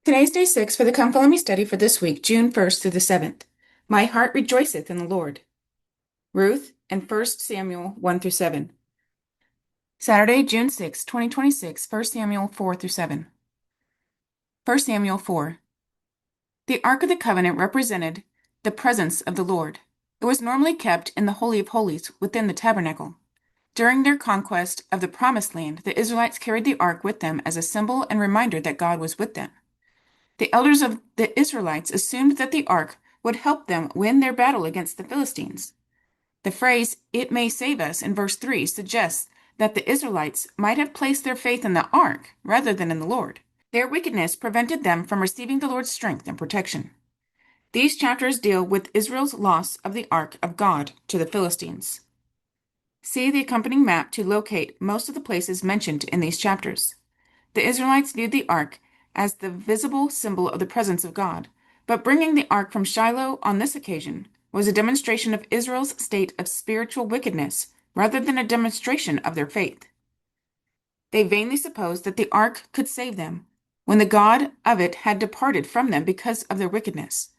Today's day 6 for the Come Follow Me study for this week, June 1st through the 7th. My heart rejoiceth in the Lord. Ruth and 1 Samuel 1 through 7. Saturday, June 6, 2026, 1 Samuel 4 through 7. 1 Samuel 4. The Ark of the Covenant represented the presence of the Lord. It was normally kept in the Holy of Holies within the tabernacle. During their conquest of the Promised Land, the Israelites carried the ark with them as a symbol and reminder that God was with them. The elders of the Israelites assumed that the ark would help them win their battle against the Philistines. The phrase, "it may save us," in verse 3 suggests that the Israelites might have placed their faith in the ark rather than in the Lord. Their wickedness prevented them from receiving the Lord's strength and protection. These chapters deal with Israel's loss of the ark of God to the Philistines. See the accompanying map to locate most of the places mentioned in these chapters. The Israelites viewed the ark as the visible symbol of the presence of God, but bringing the ark from Shiloh on this occasion was a demonstration of Israel's state of spiritual wickedness rather than a demonstration of their faith. They vainly supposed that the ark could save them when the God of it had departed from them because of their wickedness.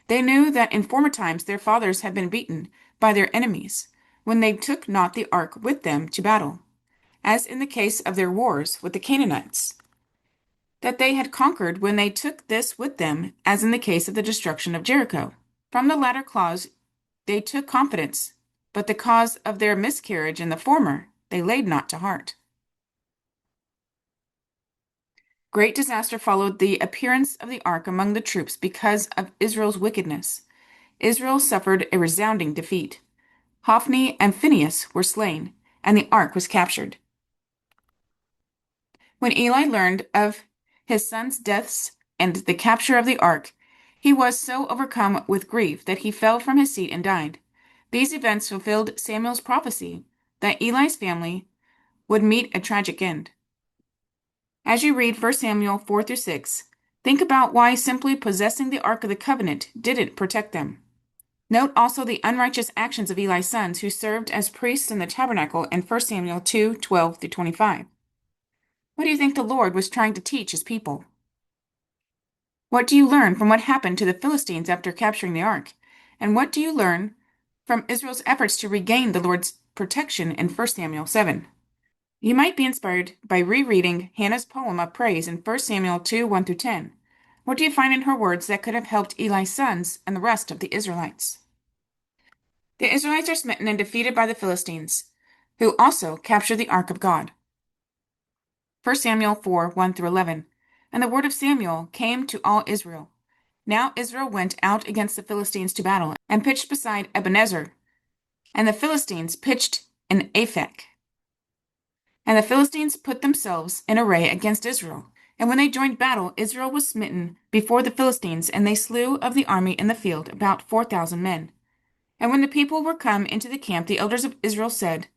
They knew that in former times their fathers had been beaten by their enemies when they took not the ark with them to battle, as in the case of their wars with the Canaanites, that they had conquered when they took this with them, as in the case of the destruction of Jericho. From the latter clause they took confidence, but the cause of their miscarriage in the former they laid not to heart. Great disaster followed the appearance of the ark among the troops because of Israel's wickedness. Israel suffered a resounding defeat. Hophni and Phinehas were slain, and the ark was captured. When Eli learned of his sons' deaths and the capture of the ark, he was so overcome with grief that he fell from his seat and died. These events fulfilled Samuel's prophecy that Eli's family would meet a tragic end. As you read 1 Samuel 4 through 6, think about why simply possessing the Ark of the Covenant didn't protect them. Note also the unrighteous actions of Eli's sons who served as priests in the tabernacle in 1 Samuel 2:12 through 25. What do you think the Lord was trying to teach his people? What do you learn from what happened to the Philistines after capturing the ark? And what do you learn from Israel's efforts to regain the Lord's protection in 1 Samuel 7? You might be inspired by rereading Hannah's poem of praise in 1 Samuel 2:1 through 10. What do you find in her words that could have helped Eli's sons and the rest of the Israelites? The Israelites are smitten and defeated by the Philistines, who also capture the ark of God. 1 Samuel 4:1 through 11. And the word of Samuel came to all Israel. Now Israel went out against the Philistines to battle, and pitched beside Ebenezer. And the Philistines pitched in Aphek. And the Philistines put themselves in array against Israel. And when they joined battle, Israel was smitten before the Philistines, and they slew of the army in the field about 4,000 men. And when the people were come into the camp, the elders of Israel said,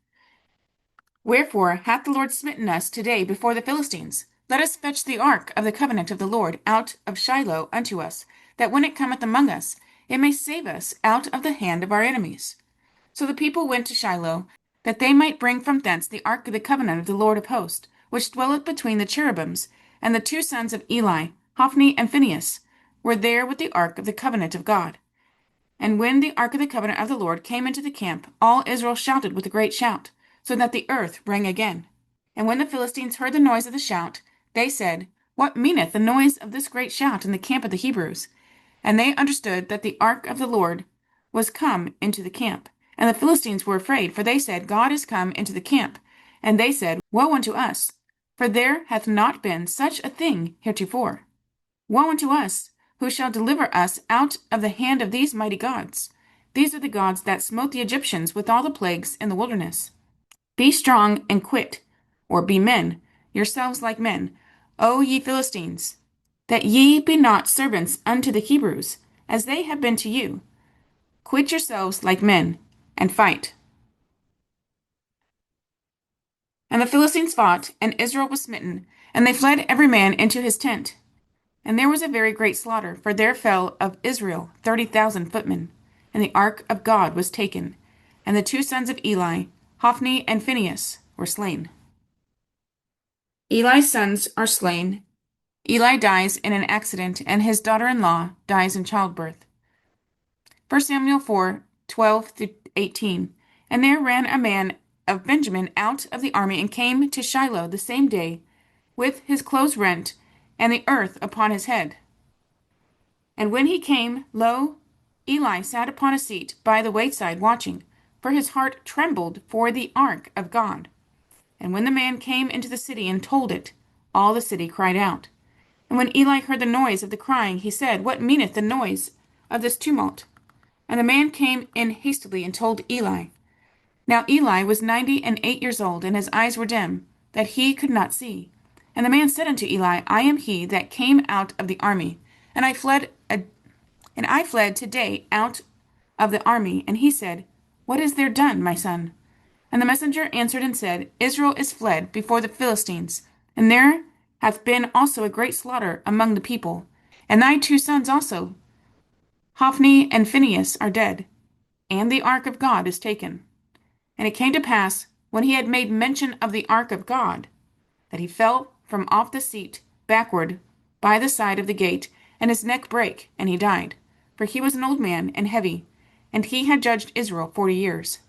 Wherefore hath the Lord smitten us today before the Philistines? Let us fetch the ark of the covenant of the Lord out of Shiloh unto us, that when it cometh among us, it may save us out of the hand of our enemies. So the people went to Shiloh, that they might bring from thence the ark of the covenant of the Lord of hosts, which dwelleth between the cherubims. And the two sons of Eli, Hophni and Phinehas, were there with the ark of the covenant of God. And when the ark of the covenant of the Lord came into the camp, all Israel shouted with a great shout, so that the earth rang again. And when the Philistines heard the noise of the shout, they said, What meaneth the noise of this great shout in the camp of the Hebrews? And they understood that the ark of the Lord was come into the camp. And the Philistines were afraid, for they said, God is come into the camp. And they said, Woe unto us! For there hath not been such a thing heretofore. Woe unto us! Who shall deliver us out of the hand of these mighty gods? These are the gods that smote the Egyptians with all the plagues in the wilderness. Be strong and quit, or be men, yourselves like men, O ye Philistines, that ye be not servants unto the Hebrews, as they have been to you. Quit yourselves like men, and fight. And the Philistines fought, and Israel was smitten, and they fled every man into his tent. And there was a very great slaughter, for there fell of Israel 30,000 footmen. And the ark of God was taken, and the two sons of Eli, Hophni and Phinehas, were slain. Eli's sons are slain, Eli dies in an accident, and his daughter-in-law dies in childbirth. 1 Samuel 4:12-18. And there ran a man of Benjamin out of the army and came to Shiloh the same day with his clothes rent and the earth upon his head. And when he came, lo, Eli sat upon a seat by the wayside watching, for his heart trembled for the ark of God. And when the man came into the city and told it, all the city cried out. And when Eli heard the noise of the crying, he said, What meaneth the noise of this tumult? And the man came in hastily and told Eli. Now Eli was 98 years old, and his eyes were dim, that he could not see. And the man said unto Eli, I am he that came out of the army, and I fled today out of the army. And he said, What is there done, my son? And the messenger answered and said, Israel is fled before the Philistines, and there hath been also a great slaughter among the people. And thy 2 sons also, Hophni and Phinehas, are dead, and the ark of God is taken. And it came to pass, when he had made mention of the ark of God, that he fell from off the seat backward by the side of the gate, and his neck brake, and he died. For he was an old man and heavy, and he had judged Israel 40 years.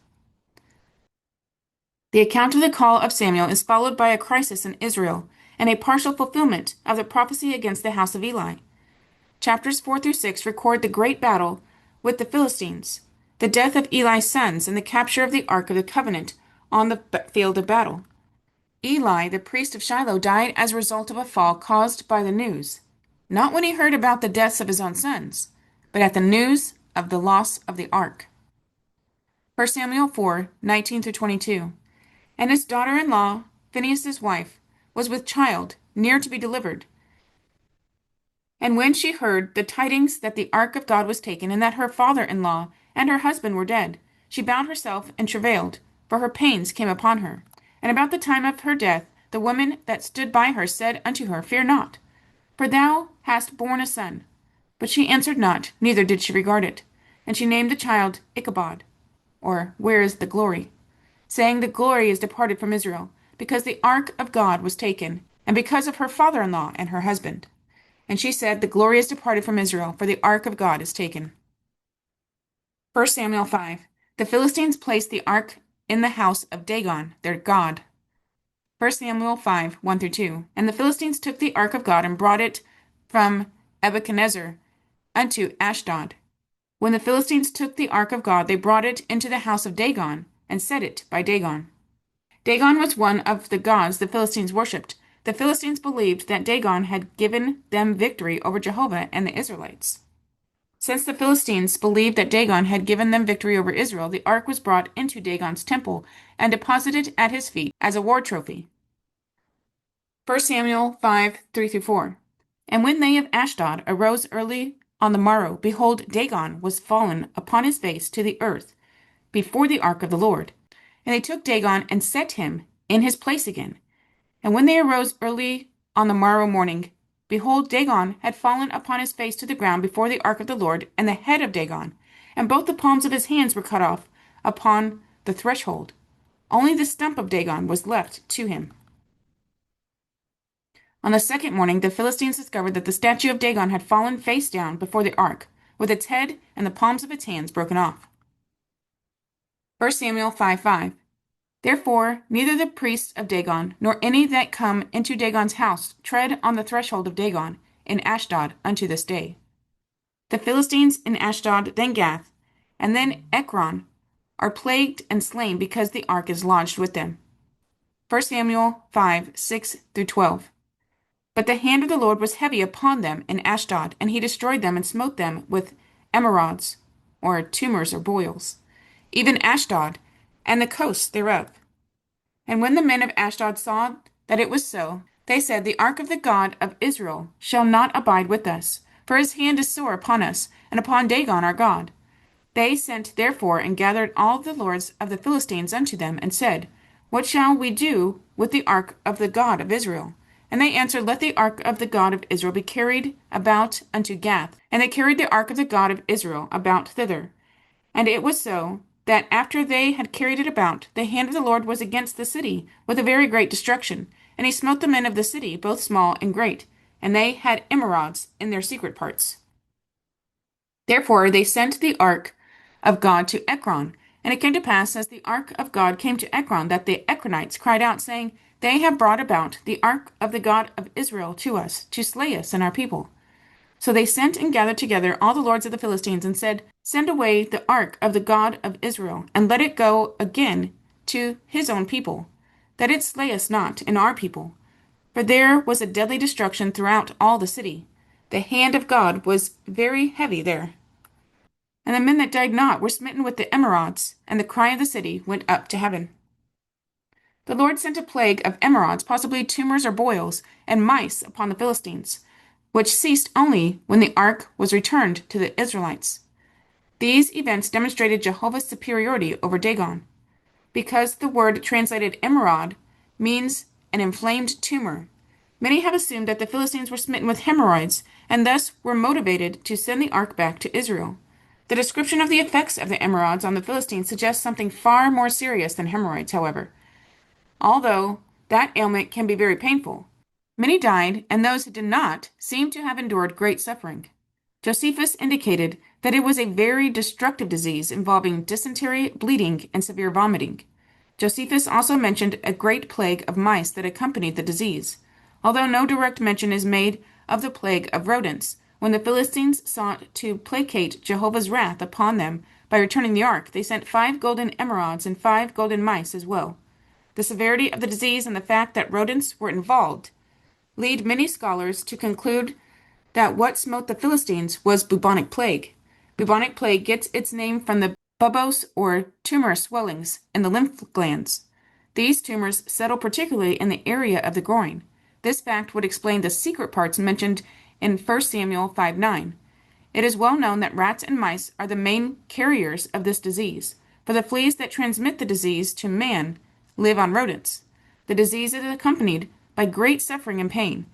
The account of the call of Samuel is followed by a crisis in Israel and a partial fulfillment of the prophecy against the house of Eli. Chapters 4-6 record the great battle with the Philistines, the death of Eli's sons, and the capture of the Ark of the Covenant on the field of battle. Eli, the priest of Shiloh, died as a result of a fall caused by the news, not when he heard about the deaths of his own sons, but at the news of the loss of the ark. 1 Samuel 4:19-22. And his daughter-in-law, Phinehas' wife, was with child, near to be delivered. And when she heard the tidings that the ark of God was taken, and that her father-in-law and her husband were dead, she bound herself and travailed, for her pains came upon her. And about the time of her death, the woman that stood by her said unto her, Fear not, for thou hast borne a son. But she answered not, neither did she regard it. And she named the child Ichabod, or Where is the glory? Saying, The glory is departed from Israel, because the ark of God was taken, and because of her father-in-law and her husband. And she said, The glory is departed from Israel, for the ark of God is taken. 1 Samuel 5. The Philistines placed the ark in the house of Dagon, their god. 1 Samuel 5:1-2. And the Philistines took the ark of God and brought it from Nebuchadnezzar unto Ashdod. When the Philistines took the ark of God, they brought it into the house of Dagon, and set it by Dagon. Dagon was one of the gods the Philistines worshipped. The Philistines believed that Dagon had given them victory over Jehovah and the Israelites. Since the Philistines believed that Dagon had given them victory over Israel, the ark was brought into Dagon's temple and deposited at his feet as a war trophy. 1 Samuel 5:3-4. And when they of Ashdod arose early on the morrow, behold, Dagon was fallen upon his face to the earth before the ark of the Lord. And they took Dagon and set him in his place again. And when they arose early on the morrow morning, behold, Dagon had fallen upon his face to the ground before the ark of the Lord, and the head of Dagon, and both the palms of his hands were cut off upon the threshold. Only the stump of Dagon was left to him. On the second morning, the Philistines discovered that the statue of Dagon had fallen face down before the ark, with its head and the palms of its hands broken off. 1 Samuel 5:5. Therefore, neither the priests of Dagon, nor any that come into Dagon's house, tread on the threshold of Dagon in Ashdod unto this day. The Philistines in Ashdod, then Gath, and then Ekron, are plagued and slain because the ark is lodged with them. 1 Samuel 5:6-12. But the hand of the Lord was heavy upon them in Ashdod, and he destroyed them and smote them with emerods, or tumors or boils, even Ashdod, and the coasts thereof. And when the men of Ashdod saw that it was so, they said, The ark of the God of Israel shall not abide with us, for his hand is sore upon us, and upon Dagon our God. They sent therefore and gathered all the lords of the Philistines unto them, and said, What shall we do with the ark of the God of Israel? And they answered, Let the ark of the God of Israel be carried about unto Gath. And they carried the ark of the God of Israel about thither. And it was so, that after they had carried it about, the hand of the Lord was against the city with a very great destruction. And he smote the men of the city, both small and great, and they had emerods in their secret parts. Therefore they sent the ark of God to Ekron. And it came to pass, as the ark of God came to Ekron, that the Ekronites cried out, saying, They have brought about the ark of the God of Israel to us, to slay us and our people. So they sent and gathered together all the lords of the Philistines, and said, Send away the ark of the God of Israel, and let it go again to his own people, that it slay us not and our people. For there was a deadly destruction throughout all the city. The hand of God was very heavy there. And the men that died not were smitten with the emerods, and the cry of the city went up to heaven. The Lord sent a plague of emerods, possibly tumors or boils, and mice upon the Philistines, which ceased only when the ark was returned to the Israelites. These events demonstrated Jehovah's superiority over Dagon, because the word translated emerod means an inflamed tumor. Many have assumed that the Philistines were smitten with hemorrhoids, and thus were motivated to send the ark back to Israel. The description of the effects of the emerods on the Philistines suggests something far more serious than hemorrhoids, however, although that ailment can be very painful. Many died, and those who did not seem to have endured great suffering. Josephus indicated that it was a very destructive disease involving dysentery, bleeding, and severe vomiting. Josephus also mentioned a great plague of mice that accompanied the disease, although no direct mention is made of the plague of rodents. When the Philistines sought to placate Jehovah's wrath upon them by returning the ark, they sent 5 golden emerods and 5 golden mice as well. The severity of the disease and the fact that rodents were involved lead many scholars to conclude that what smote the Philistines was bubonic plague. Bubonic plague gets its name from the bubos or tumor swellings in the lymph glands. These tumors settle particularly in the area of the groin. This fact would explain the secret parts mentioned in 1 Samuel 5:9. It is well known that rats and mice are the main carriers of this disease, for the fleas that transmit the disease to man live on rodents. The disease is accompanied by great suffering and pain,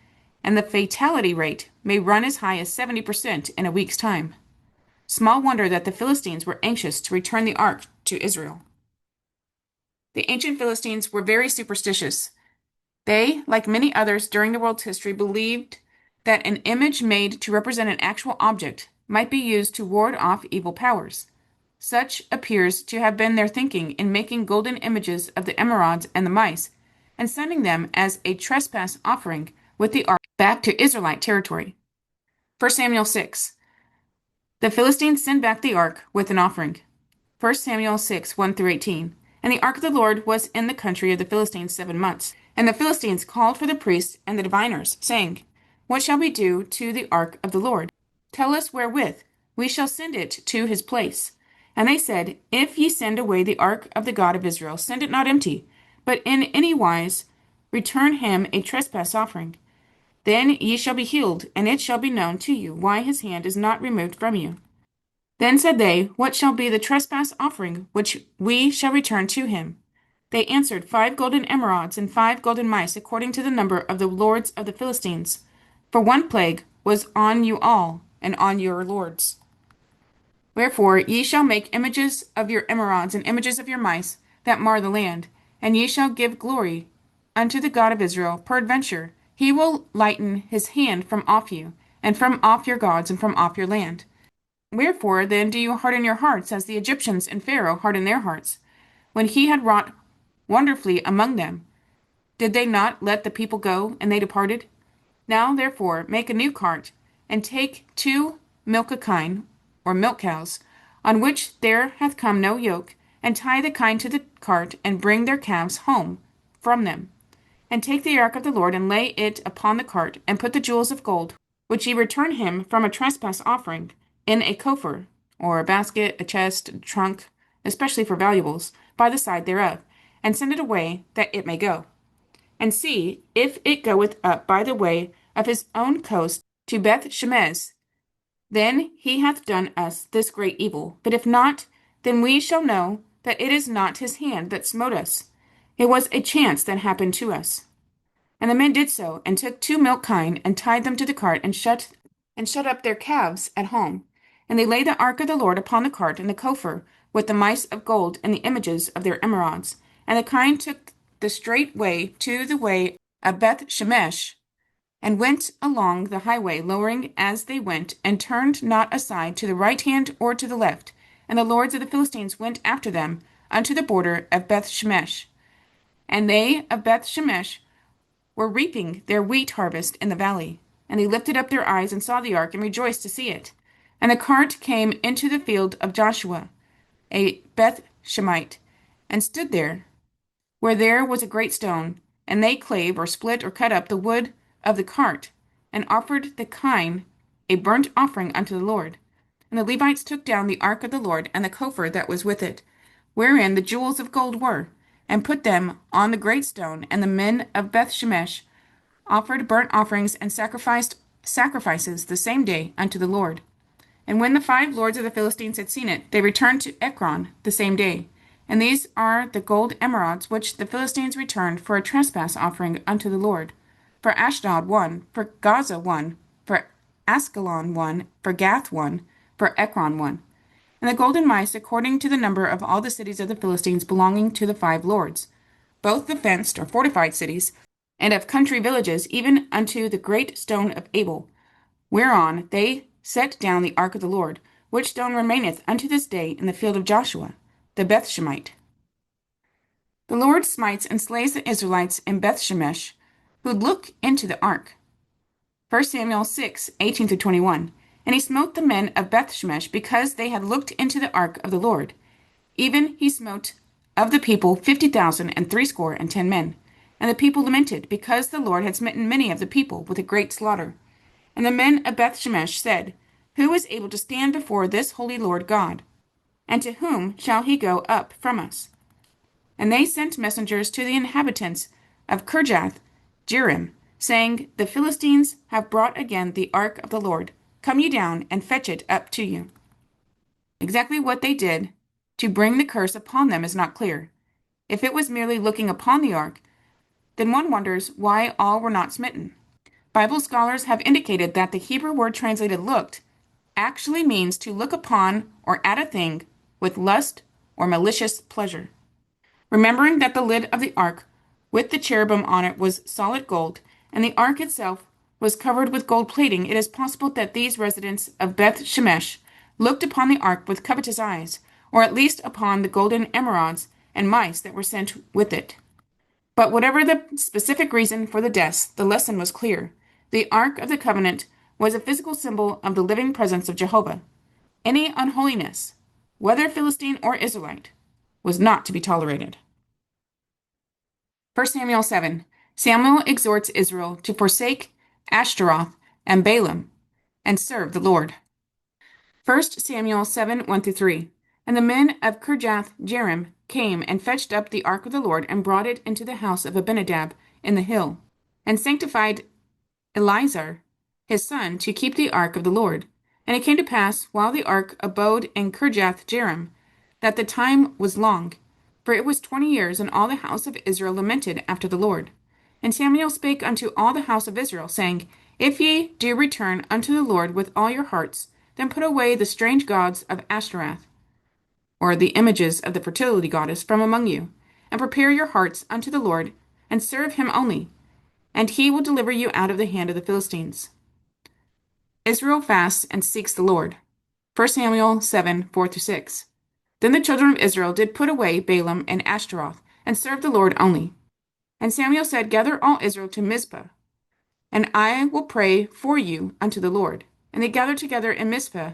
and the fatality rate may run as high as 70% in a week's time. Small wonder that the Philistines were anxious to return the ark to Israel. The ancient Philistines were very superstitious. They, like many others during the world's history, believed that an image made to represent an actual object might be used to ward off evil powers. Such appears to have been their thinking in making golden images of the emerods and the mice, and sending them as a trespass offering with the ark back to Israelite territory. 1 Samuel 6. The Philistines send back the ark with an offering. 1 Samuel 6, 1 through 18. And the ark of the Lord was in the country of the Philistines 7 months. And the Philistines called for the priests and the diviners, saying, What shall we do to the ark of the Lord? Tell us wherewith we shall send it to his place. And they said, If ye send away the ark of the God of Israel, send it not empty, but in any wise return him a trespass offering. Then ye shall be healed, and it shall be known to you why his hand is not removed from you. Then said they, What shall be the trespass offering which we shall return to him? They answered, 5 golden emerods and 5 golden mice, according to the number of the lords of the Philistines. For one plague was on you all, and on your lords. Wherefore ye shall make images of your emerods and images of your mice that mar the land, and ye shall give glory unto the God of Israel. Peradventure he will lighten his hand from off you, and from off your gods, and from off your land. Wherefore then do you harden your hearts, as the Egyptians and Pharaoh hardened their hearts, when he had wrought wonderfully among them? Did they not let the people go, and they departed? Now therefore make a new cart, and take 2 milk kine, or milk cows, on which there hath come no yoke, and tie the kine to the cart, and bring their calves home from them. And take the ark of the Lord, and lay it upon the cart, and put the jewels of gold, which ye return him from a trespass offering, in a coffer, or a basket, a chest, a trunk, especially for valuables, by the side thereof, and send it away, that it may go. And see, if it goeth up by the way of his own coast to Beth Shemesh, then he hath done us this great evil. But if not, then we shall know that it is not his hand that smote us. It was a chance that happened to us. And the men did so, and took 2 milk kine, and tied them to the cart, and shut up their calves at home. And they laid the ark of the Lord upon the cart, and the coffer, with the mice of gold, and the images of their emerods. And the kine took the straight way to the way of Beth Shemesh, and went along the highway, lowering as they went, and turned not aside to the right hand or to the left. And the lords of the Philistines went after them unto the border of Beth Shemesh. And they of Beth Shemesh were reaping their wheat harvest in the valley. And they lifted up their eyes and saw the ark, and rejoiced to see it. And the cart came into the field of Joshua, a Beth Shemite, and stood there, where there was a great stone. And they clave, or split, or cut up the wood of the cart, and offered the kine a burnt offering unto the Lord. And the Levites took down the ark of the Lord, and the coffer that was with it, wherein the jewels of gold were, and put them on the great stone. And the men of Beth Shemesh offered burnt offerings and sacrificed sacrifices the same day unto the Lord. And when the 5 lords of the Philistines had seen it, they returned to Ekron the same day. And these are the gold emerods which the Philistines returned for a trespass offering unto the Lord. For Ashdod 1, for Gaza 1, for Askelon 1, for Gath 1, for Ekron 1. And the golden mice according to the number of all the cities of the Philistines belonging to the 5 lords, both the fenced or fortified cities, and of country villages, even unto the great stone of Abel, whereon they set down the ark of the Lord, which stone remaineth unto this day in the field of Joshua, the Bethshemite. The Lord smites and slays the Israelites in Bethshemesh, who look into the ark. 1 Samuel 6:18-21. And he smote the men of Bethshemesh because they had looked into the ark of the Lord. Even he smote of the people 50,000 and threescore and 10 men. And the people lamented, because the Lord had smitten many of the people with a great slaughter. And the men of Bethshemesh said, Who is able to stand before this holy Lord God? And to whom shall he go up from us? And they sent messengers to the inhabitants of Kirjath Jearim, saying, The Philistines have brought again the ark of the Lord. Come ye down and fetch it up to you. Exactly what they did to bring the curse upon them is not clear. If it was merely looking upon the ark, then one wonders why all were not smitten. Bible scholars have indicated that the Hebrew word translated looked actually means to look upon or at a thing with lust or malicious pleasure. Remembering that the lid of the ark with the cherubim on it was solid gold, and the ark itself was covered with gold plating, it is possible that these residents of Beth Shemesh looked upon the ark with covetous eyes, or at least upon the golden emerods and mice that were sent with it. But whatever the specific reason for the deaths, the lesson was clear. The Ark of the Covenant was a physical symbol of the living presence of Jehovah. Any unholiness, whether Philistine or Israelite, was not to be tolerated. 1 Samuel 7. Samuel exhorts Israel to forsake Ashtaroth and Balaam and serve the Lord. 1 Samuel 7, 1-3. And the men of Kirjath Jearim came and fetched up the ark of the Lord and brought it into the house of Abinadab in the hill, and sanctified Eleazar his son to keep the ark of the Lord. And it came to pass, while the ark abode in Kirjath Jearim, that the time was long, for it was 20 years, and all the house of Israel lamented after the Lord. And Samuel spake unto all the house of Israel, saying, If ye do return unto the Lord with all your hearts, then put away the strange gods of Ashtaroth, or the images of the fertility goddess, from among you, and prepare your hearts unto the Lord, and serve him only, and he will deliver you out of the hand of the Philistines. Israel fasts and seeks the Lord. 1 Samuel 7, 4-6. Then the children of Israel did put away Balaam and Ashtaroth, and serve the Lord only. And Samuel said, Gather all Israel to Mizpah, and I will pray for you unto the Lord. And they gathered together in Mizpah,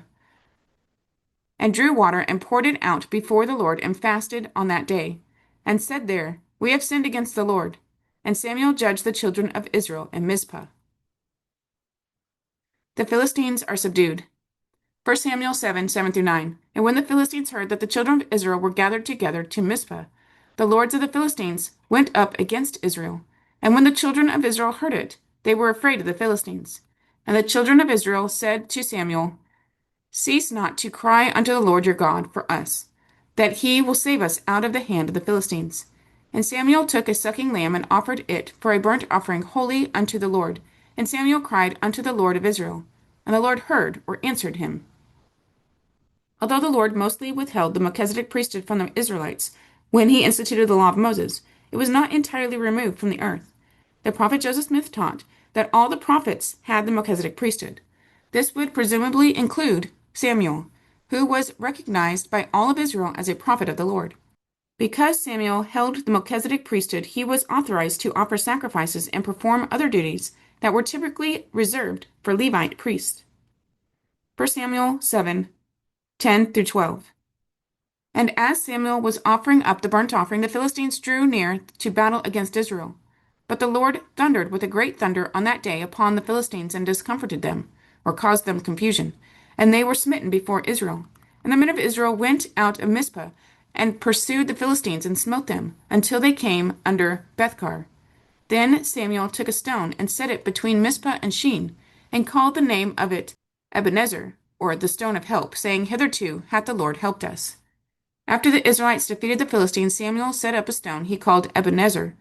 and drew water, and poured it out before the Lord, and fasted on that day, and said there, We have sinned against the Lord. And Samuel judged the children of Israel in Mizpah. The Philistines are subdued. 1 Samuel 7, 7-9. And when the Philistines heard that the children of Israel were gathered together to Mizpah, the lords of the Philistines went up against Israel. And when the children of Israel heard it, they were afraid of the Philistines. And the children of Israel said to Samuel, Cease not to cry unto the Lord your God for us, that he will save us out of the hand of the Philistines. And Samuel took a sucking lamb and offered it for a burnt offering holy unto the Lord. And Samuel cried unto the Lord of Israel, and the Lord heard or answered him. Although the Lord mostly withheld the Melchizedek priesthood from the Israelites when he instituted the law of Moses, it was not entirely removed from the earth. The prophet Joseph Smith taught that all the prophets had the Melchizedek priesthood. This would presumably include Samuel, who was recognized by all of Israel as a prophet of the Lord. Because Samuel held the Melchizedek priesthood, he was authorized to offer sacrifices and perform other duties that were typically reserved for Levite priests. 1 Samuel 7:10-12. And as Samuel was offering up the burnt offering, the Philistines drew near to battle against Israel. But the Lord thundered with a great thunder on that day upon the Philistines and discomforted them, or caused them confusion. And they were smitten before Israel. And the men of Israel went out of Mizpah and pursued the Philistines and smote them until they came under Bethkar. Then Samuel took a stone and set it between Mizpah and Shin, and called the name of it Ebenezer, or the stone of help, saying, Hitherto hath the Lord helped us. After the Israelites defeated the Philistines, Samuel set up a stone he called Ebenezer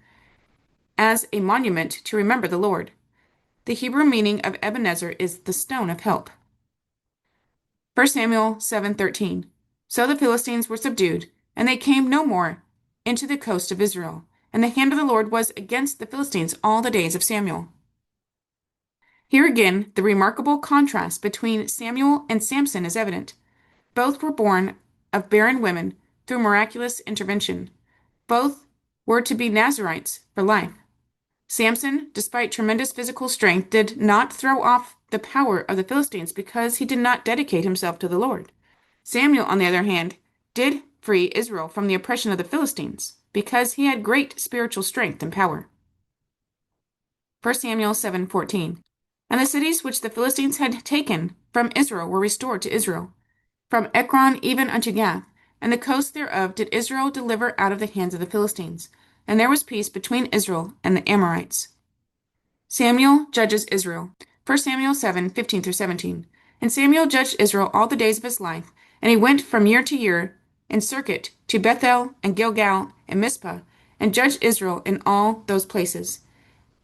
as a monument to remember the Lord. The Hebrew meaning of Ebenezer is the stone of help. 1 Samuel 7:13. So the Philistines were subdued, and they came no more into the coast of Israel. And the hand of the Lord was against the Philistines all the days of Samuel. Here again, the remarkable contrast between Samuel and Samson is evident. Both were born of barren women through miraculous intervention. Both were to be Nazarites for life. Samson, despite tremendous physical strength, did not throw off the power of the Philistines because he did not dedicate himself to the Lord. Samuel, on the other hand, did free Israel from the oppression of the Philistines because he had great spiritual strength and power. 1 Samuel 7:14. And the cities which the Philistines had taken from Israel were restored to Israel, from Ekron even unto Gath, and the coast thereof did Israel deliver out of the hands of the Philistines. And there was peace between Israel and the Amorites. Samuel judges Israel. 1 Samuel 7:15-17. And Samuel judged Israel all the days of his life, and he went from year to year in circuit to Bethel and Gilgal and Mizpah, and judged Israel in all those places.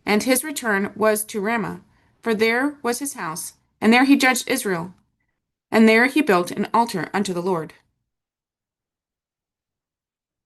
And his return was to Ramah, for there was his house, and there he judged Israel, and there he built an altar unto the Lord.